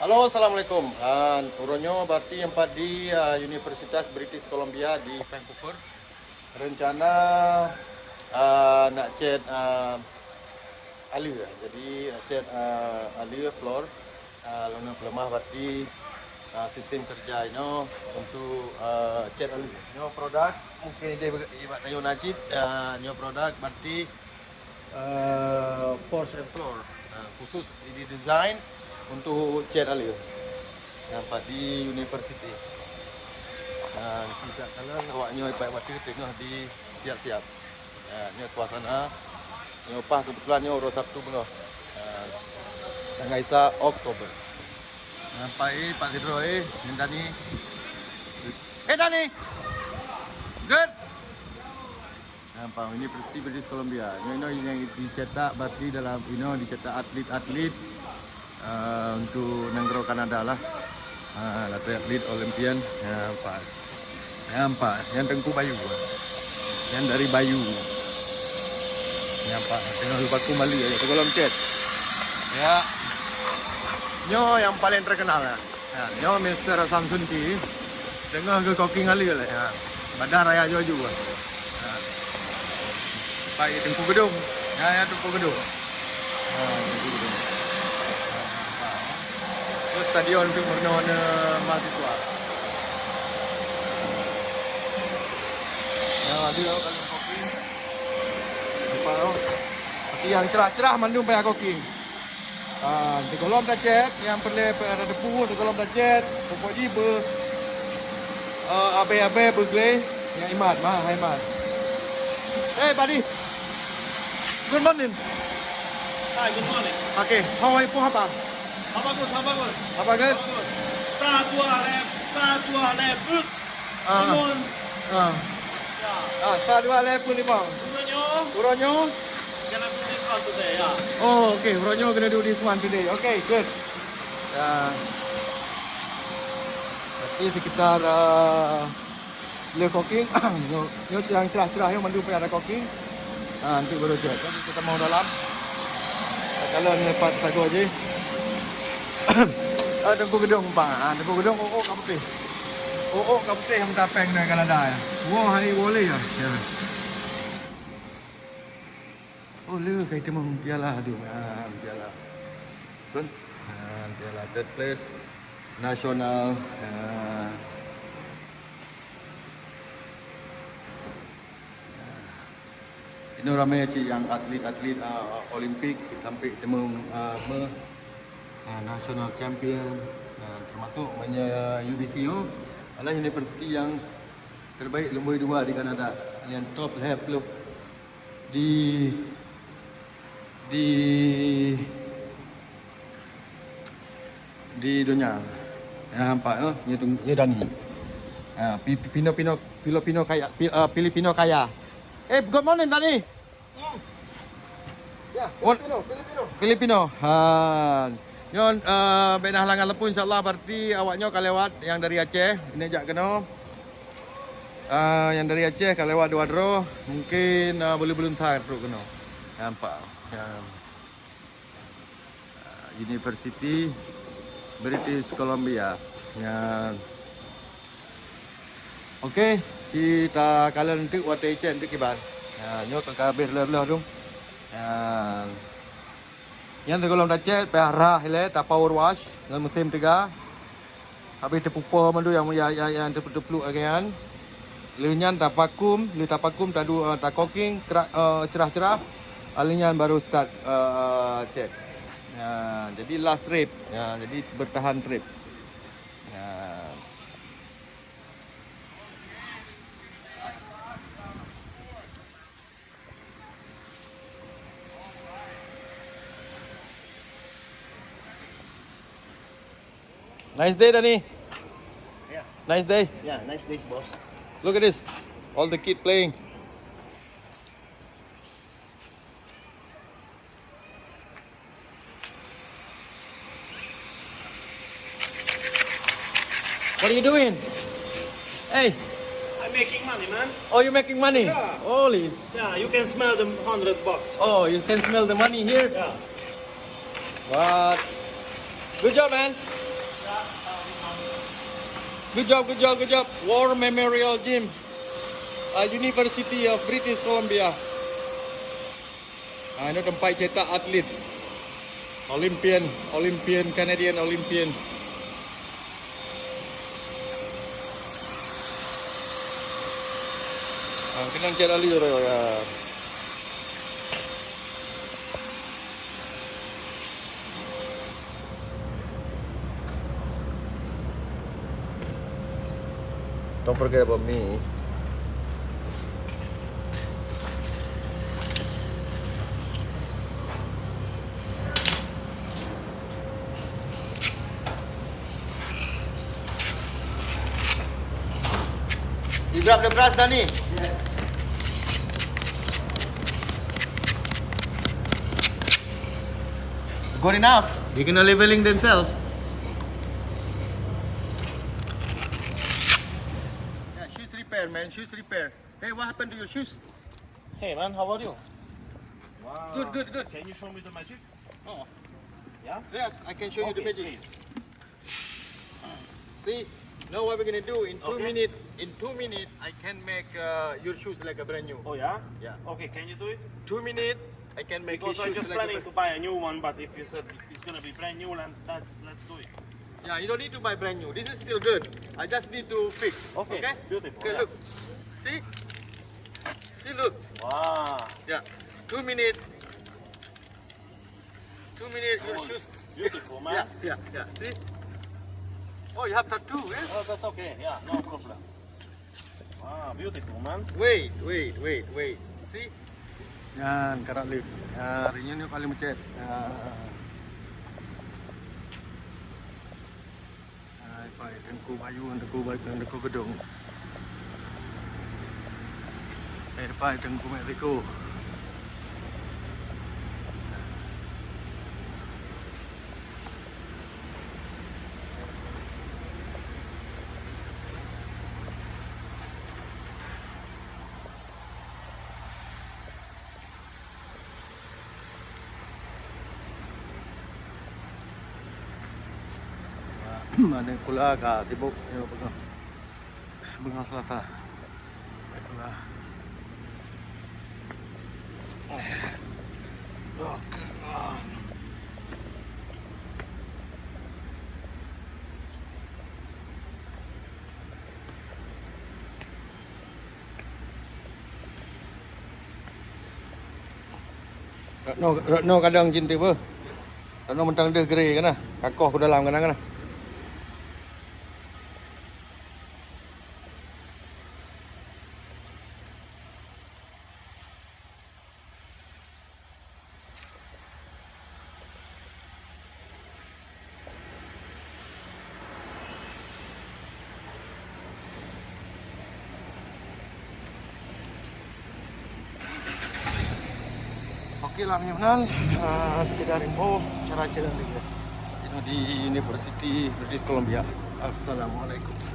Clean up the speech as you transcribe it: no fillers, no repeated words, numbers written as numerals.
Halo, assalamualaikum. Uronyo berarti empat di Universitas British Columbia di Vancouver. Rencana nak cat alu ya. Jadi nak cat alu floor. Lalu pelemah berarti sistem kerja ini untuk cat alu. Ini produk mungkin dia ibat tayo najib. Ini produk berarti force and floor. Khusus ini design untuk cat alu. Nampak di university. Kita kalian awaknya ipai waktu tengah di siap-siap. Ini suasana. Ini upah kebetulannya orang Sabtu bengah. Tanggal Isa Oktober. Nampak Pak Sidro ini Dani. Dani. Good. Nampak ini University British Columbia. Ini yang dicetak berarti dalam ini dicetak atlet-atlet untuk negara Kanada lah. Atlet Olympian. Nampak yang Tengku Bayu. Yang dari Bayu. Nampak tengok lupa kembali ya tengok chat. Ya. Nyo yang paling terkenal ya. Nyo Mr. Samsung T. Tengok ke koking kali lah ya. Bandar Raya Jojo. Baik Tengku Gedung. Ya Tengku Gedung. Tengku Gedung. Terus stadion untuk warna-warna mahasiswa. Ada kalau kopi. Nampak tu. Tapi yang cerah-cerah mandum payah kopi. Di kolom dah jet yang perlu ada debu, di kolom dah jet, pokoknya abe-abe bergelai yang imat, hai mat. Hey buddy. Good morning. Hi, good morning. Okay, how are you? Apa? How bagus? Apa good? Satu lep, good. Limon. Sa dua level ni bang. Uronyo. Gonna do this one today, yeah. Oh, okay. Uronyo gonna do this one today. Okay, good. Berarti sekitar le cooking. Nyo yang cerah-cerah yang mandu ada cooking. Nanti baru jet. Jadi kita mau dalam. Kalau ni lepas sago je. Tengku Gedung bang. Tengku Gedung kamu kamu yang tapeng dari Kanada ya. Wah, hari boleh ya. Oh, le kayak temang piala tu. Piala. Kan? Piala third place nasional. Ini ramai yang atlet-atlet Olimpik sampai temang national champion termasuk UBCO adalah universiti yang terbaik nombor 2 di Kanada, yang top level di dunia. Nampak ni Dani. Filipino kaya. Good morning Dani. Ya, Filipino. Nyon benah halangan lepun insyaallah berarti awaknya kalewat yang dari Aceh ini jak kena. Yang dari Aceh kalewat dua draw mungkin boleh belum tar teruk kena. Nampak. University British Columbia. Yang okey, kita kalian nanti waktu Aceh nanti kibar. Nyo tak habis lelah dong. Yang tergolong dah jet, perah hilang, tak power wash dengan musim 3. Habis terpupa mandu yang terpeluk agian. Linyan tak vakum, tak ada tak cooking, cerah-cerah. Alinyan baru start jet. Jadi last trip, jadi bertahan trip. Nice day, Danny. Yeah. Nice day. Yeah, nice days, boss. Look at this. All the kids playing. What are you doing? Hey. I'm making money, man. Oh, you're making money? Yeah. Holy. Yeah, you can smell the $100. Oh, you can smell the money here? Yeah. What? Good job, man. Good job, good job, good job. War Memorial Gym, University of British Columbia. Ini tempat cetak atlet. Olympian, Canadian Olympian. Kena cetak ali ya. Don't forget about me. You grab the brush, Danny. Yes. Good enough. They can leveling themselves. Yeah, shoes repair, man. Shoes repair. Hey, what happened to your shoes? Hey man, how are you? Wow. Good. Can you show me the magic? Oh, Yeah? yes, I can show you the Okay, magic. please. See, now what we're gonna do in 2 Okay. minutes. In 2 minutes, I can make your shoes like a brand new. Oh yeah? Yeah. Okay, can you do it? 2 minutes, I can make Because your I'm shoes just like planning to buy a new one, but if you said it's gonna be brand new, then let's do it. Yeah, you don't need to buy brand new. This is still good. I just need to fix. Okay, beautiful, Okay, yeah. look. See? See, look. Wow. Yeah. 2 minutes. 2 minutes, your Oh, shoes. Beautiful, man. Yeah. See? Oh, you have tattoo, eh? Oh, that's okay. Yeah, no problem. Wow, beautiful, man. Wait. See? Yan, karak lip. Ringan yung kali macet. Ay, pai, tengku bayu, tengku gedung. Pai, tengku Mexico. Mana kula ka tibok yo bengang selatan. Baiklah. Ratno kadang cinta apa? Ratno mentang dia gerai kan? Kakoh ke dalam kan? Okey lah menyenang, sekedar info cara jalan di University British Columbia. Assalamualaikum.